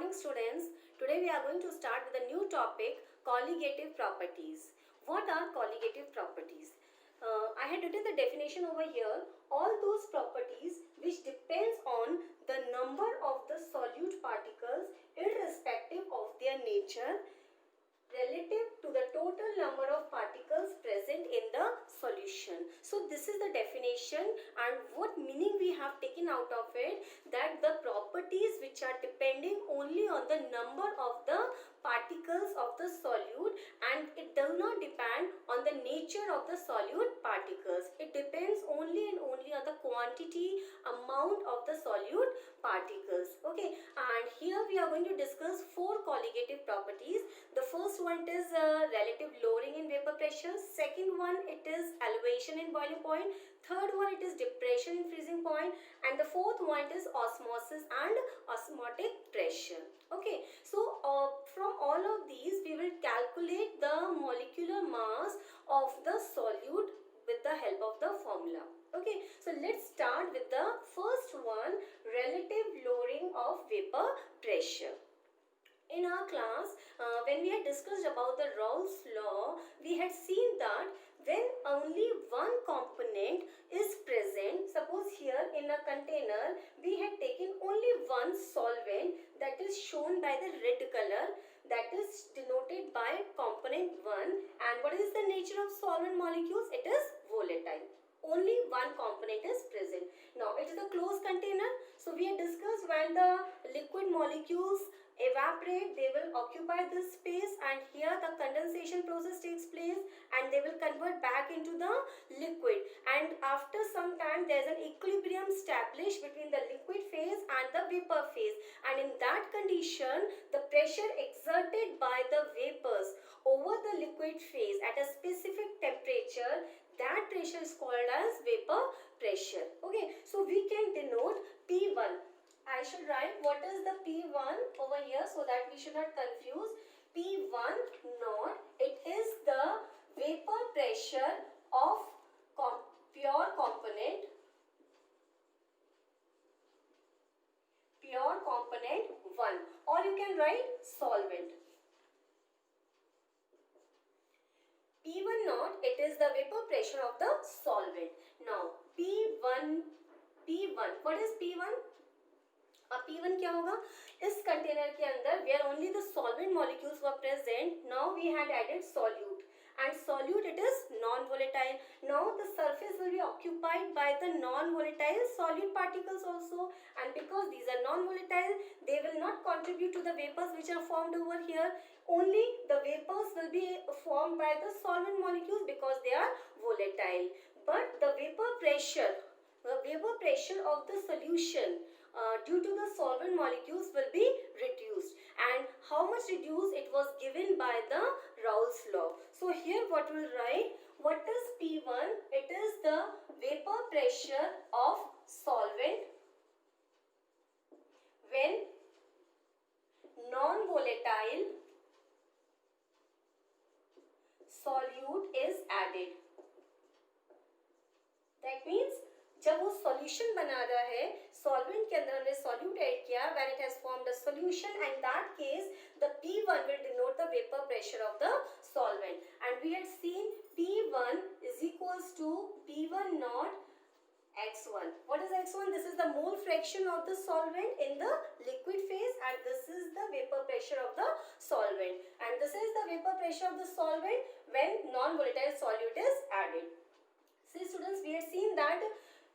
morning students. Today we are going to start with a new topic, colligative properties. What are colligative properties? I had written the definition over here. All those properties which depends on the number of the solute particles irrespective of their nature relative to the total number of particles present in the solution. So this is the definition, and what meaning we have taken out of it, that the properties which are depending only on the number of the particles of the solute, and it does not depend on the nature of the solute particles. It depends only and only on the quantity, amount of the solute particles. Okay, and here we are going to discuss four colligative properties. The first one is relative lowering in vapor pressure. Second one, it is elevation in boiling point. Third one, it is depression in freezing point. And the fourth one is osmosis and osmotic pressure. Okay, so from all of these we will calculate the molecular mass of the solute with the help of the formula. Okay, so let's start with the first one, relative lowering of vapor pressure. In our class, when we had discussed about the Raoult's law, we had seen that when only one component is present, suppose here in a container we had taken only one solvent, that is shown by the red color, that is denoted by component 1. And what is the nature of solvent molecules? It is volatile. Only one component is present. Now it is a closed container. So we had discussed when the liquid molecules evaporate, they will occupy this space, and here the condensation process takes place and they will convert back into the liquid, and after some time there is an equilibrium established between the liquid phase and the vapor phase, and in that condition the pressure exerted by the vapors over the liquid phase at a specific temperature, that pressure is called as vapor pressure. Okay, so we can denote P1. I should write what is the P1 over here so that we should not confuse. P1 naught, it is the vapor pressure of pure component 1, or you can write solvent. P1 naught, it is the vapor pressure of the solvent. Now P1, what is P1? अब P1 क्या होगा? इस container के अंदर where only the solvent molecules were present, now we had added solute, and solute it is non-volatile. Now the surface will be occupied by the non-volatile solute particles also, and because these are non-volatile, they will not contribute to the vapors which are formed over here. Only the vapors will be formed by the solvent molecules because they are volatile. But the vapor pressure of the solution due to the solvent molecules will be reduced. And how much reduced? It was given by the Raoult's law. So here what we will write, what is P1? It is the vapor pressure of solvent when non-volatile solute is added. That means जब वो solution बना रहा है, solvent के अंदर हमने solute add किया, when it has formed a solution, and in that case the P1 will denote the vapor pressure of the solvent, and we had seen P1 is equals to P1 naught x1. What is x1? This is the mole fraction of the solvent in the liquid phase, and this is the vapor pressure of the solvent, and this is the vapor pressure of the solvent when non-volatile solute is added. See students, we had seen that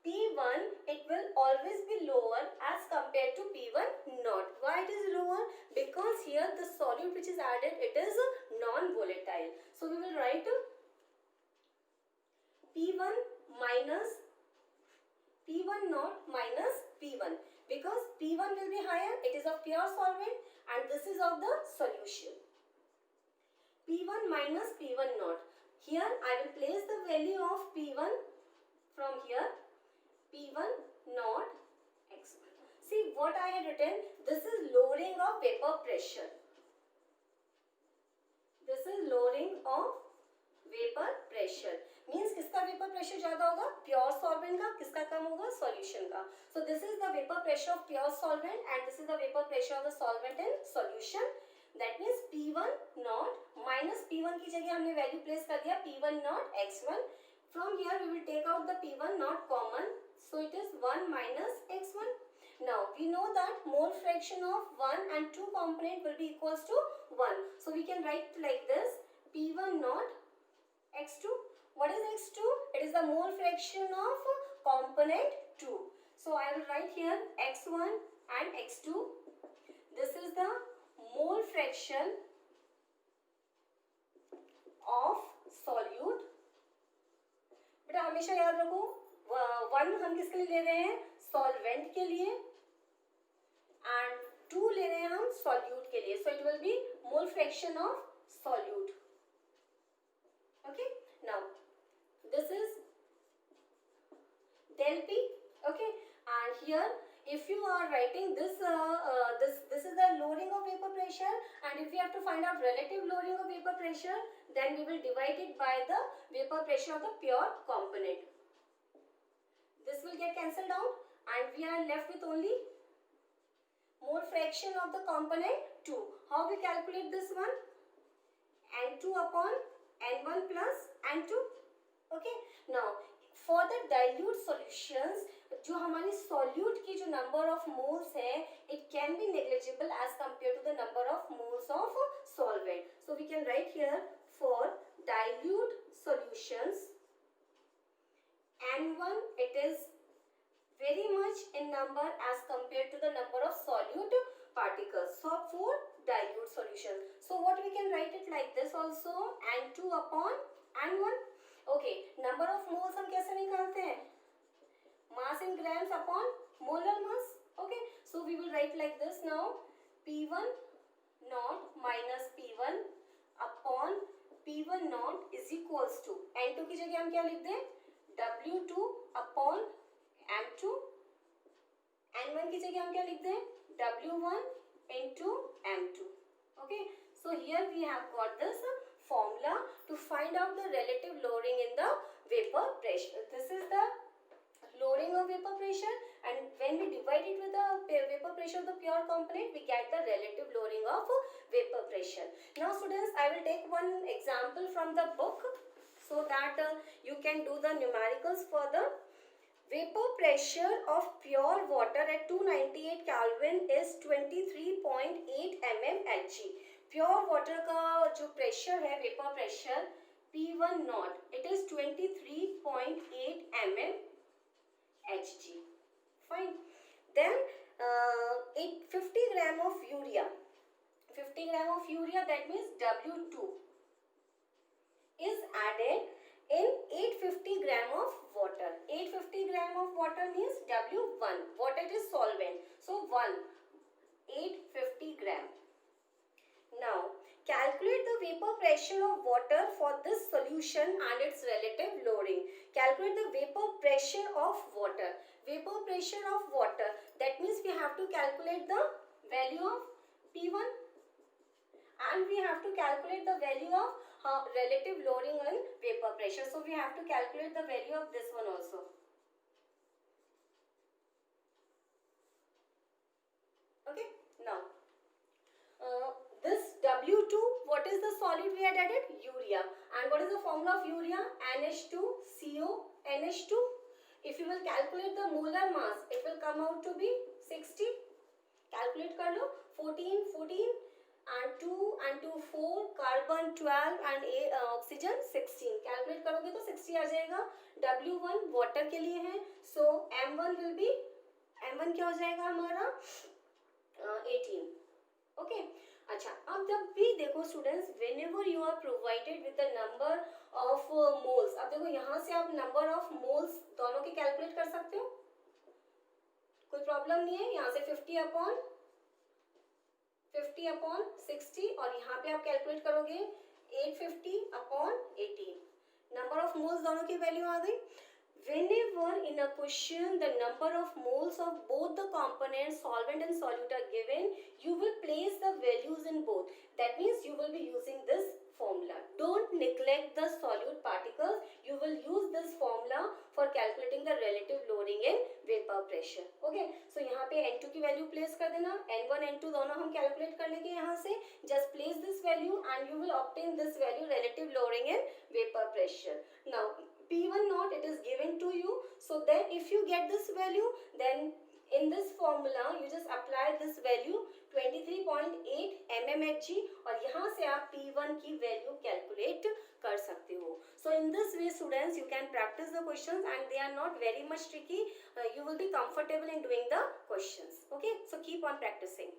P1, it will always be lower as compared to P1 naught. Why it is lower? Because here the solute which is added, it is non-volatile. So we will write P1 naught minus P1, because P1 will be higher, it is of pure solvent, and this is of the solution. P1 minus P1 naught. Here I will place the value of P1 from here. P1 naught x1. See what I had written, this is lowering of vapor pressure. This is lowering of vapor pressure. Means किसका vapour pressure ज्यादा होगा, pure solvent का, किसका कम होगा, solution का. So this is the vapour pressure of pure solvent and this is the vapour pressure of the solvent in solution. That means P1 not minus P1 की जगह हमने value place कर दिया P1 not x1. From here we will take out the P1 not common, so it is 1 minus x1. Now we know that mole fraction of 1 and 2 component will be equals to 1. So we can write like this, P1 not x2. What is x2? It is the mole fraction of component 2. So I will write here x1 and x2. This is the mole fraction of solute. बेटा हमेशा याद रखो 1 हम किसके लिए ले रहे हैं, सॉल्वेंट के लिए, एंड 2 ले रहे हैं हम सॉल्यूट के लिए. So it will be mole fraction of solute. Okay, now this is del P. Okay, and here if you are writing this this is the lowering of vapor pressure, and if we have to find out relative lowering of vapor pressure, then we will divide it by the vapor pressure of the pure component. This will get cancelled out and we are left with only mole fraction of the component 2. How we calculate this one? N2 upon N1 plus N2. Okay, now for the dilute solutions, जो हमारी solute की जो number of moles है, it can be negligible as compared to the number of moles of solvent. So we can write here for dilute solutions, N1 it is very much in number as compared to the number of solute particles. So for dilute solution, so what we can write it like this also, N2 upon N1. Okay, number of moles हम कैसे निकालते हैं, mass in grams upon molar mass. Okay, so we will write like this now, P1 naught minus P1 upon P1 naught is equals to N2 की जगह हम क्या लिख दें, W2 upon M2. N1 की जगह हम क्या लिख दें, W1 into M2. Okay, so here we have got this formula to find out the relative lowering in the vapor pressure. This is the lowering of vapor pressure, and when we divide it with the vapor pressure of the pure component, we get the relative lowering of vapor pressure. Now students, I will take one example from the book so that you can do the numericals further. Vapor pressure of pure water at 298 Kelvin is 23.8 mmHg. Pure water का जो pressure है, vapour pressure P1 naught, it is 23.8 mmHg. Fine. Then 50 gram of urea, 50 gram of urea, that means W2 is added in 850 gram of water. 850 gram of water means W1. Water is solvent. So 1, 850 gram. Now calculate the vapor pressure of water for this solution and its relative lowering. Calculate the vapor pressure of water. Vapor pressure of water. That means we have to calculate the value of P1 and we have to calculate the value of relative lowering in vapor pressure. So we have to calculate the value of this one also. Okay. Now this W2, what is the solid we had added? Urea. And what is the formula of urea? NH2CO NH2. If you will calculate the molar mass, it will come out to be 60. Calculate कर लो, 14 14 and 2 and 2 4, carbon 12 and oxygen 16. Calculate करोगे तो 60 आ जाएगा. W1 water के लिए है, so M1 will be, M1 क्या हो जाएगा हमारा 18. Okay. अच्छा, अब जब भी देखो students, whenever you are provided with the number of moles, अब देखो यहाँ से आप number of moles दोनों के कैलकुलेट कर सकते हो, कोई प्रॉब्लम नहीं है. यहाँ से 50 upon 60 और यहाँ पे आप कैलकुलेट करोगे 850 upon 18. नंबर ऑफ मोल्स दोनों की वैल्यू आ गई. Whenever in a question the number of moles of both the components solvent and solute are given, you will place the values in both. That means you will be using this formula. Don't neglect the solute particles. You will use this formula for calculating the relative loading in vapor pressure. Okay, so यहाँ पे N2 की value place कर देना, N1 N2 दोनों हम calculate कर लेंगे यहाँ से. Just place this value and you will obtain this value, relative loading in vapor pressure. Now P1 naught, it is given to you. So then if you get this value, then in this formula you just apply this value 23.8 mmHg और यहाँ से आप P1 की value calculate कर सकते हो. So in this way students, you can practice the questions and they are not very much tricky. You will be comfortable in doing the questions. Okay, so keep on practicing.